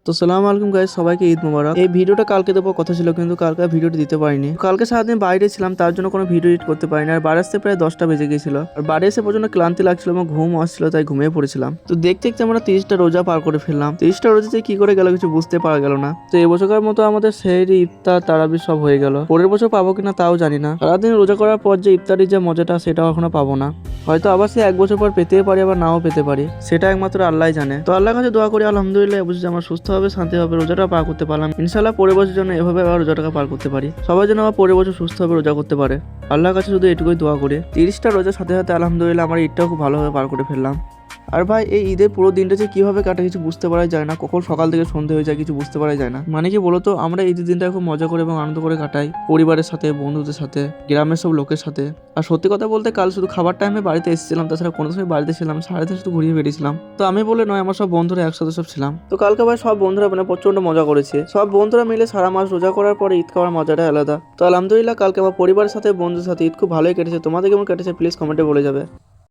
তো সালাম আলাইকুম গাইস, সবাইকে ঈদ মোবারক। এই ভিডিওটা কালকে দেবো কথা ছিল, কিন্তু কালকে ভিডিওটা দিতে পারিনি। কালকে সারাদিন বাইরে ছিলাম, তার জন্য কোনো ভিডিও এডিট করতে পারিনি। আর বাড়ি আসতে প্রায় 10টা বেজে গিয়েছিল। আর বাড়ি এসে প্রচন্ড ক্লান্তি লাগছিল এবং ঘুম আসছিল, তাই ঘুমিয়ে পড়েছিলাম। তো দেখতে দেখতে আমরা 30টা রোজা পার করে ফেললাম। 30টা রোজাতে কি করে গেল কিছু বুঝতে পারা গেল না। তো এবছরকার মতো আমাদের সেহরি, ইফতার, তারাবি সব হয়ে গেল। পরের বছর পাবো কিনা তাও জানি না। সারাদিন রোজা করার পর যে ইফতারির যে মজাটা, সেটাও এখনো পাবো না। হয়তো আবার সে 1 বছর পর পেতেই পারি, আবার নাও পেতে পারি, সেটা একমাত্র আল্লাহই জানে। তো আল্লাহর কাছে দোয়া করি আলহামদুলিল্লাহ এবছর আমার সুস্থ হবে, শান্তি হবে, রোজাটা পার করতে পারলাম। ইনশাআল্লাহ পরের বছর জন্য এভাবে আবার রোজাটাকে পার করতে পারি। সবার জন্য আবার পরের বছর সুস্থ হবে, রোজা করতে পারে। আল্লাহর কাছে শুধু এটুকুই দোয়া করি। 30টা রোজার সাথে সাথে আলহামদুলিল্লাহ আমার ঈদটাও খুব ভালোভাবে পার করে ফেললাম। আর ভাই, এই ঈদের পুরো দিনটা যে কিভাবে কাটে কিছু বুঝতে পারা যায় না। কখন সকাল থেকে সন্ধে হয়ে যায় কিছু বুঝতে পারা যায় না। মানে কি বলতো, আমরা ঈদের দিনটা খুব মজা করে এবং আনন্দ করে কাটাই, পরিবারের সাথে, বন্ধুদের সাথে, গ্রামের সব লোকের সাথে। আর সত্যি কথা বলতে কাল শুধু খাবার টাইমে বাড়িতে এসেছিলাম, তাছাড়া কোনো সময় বাড়িতে ছিলাম সারাদিন শুধু ঘুরিয়ে বেরিয়েছিলাম। তো আমি বলে নয়, আমার সব বন্ধুরা একসাথে সব ছিলাম। তো কালকে ভাই সব বন্ধুরা মানে প্রচন্ড মজা করেছে। সব বন্ধুরা মিলে সারা মাস রোজা করার পরে ঈদ খাওয়ার মজাটা আলাদা। তো আলহামদুলিল্লাহ কালকে আমার পরিবারের সাথে, বন্ধুদের সাথে ঈদ খুব ভালোই কেটেছে। তোমাদের কেমন কেটেছে প্লিজ কমেন্টে বলে যাবে।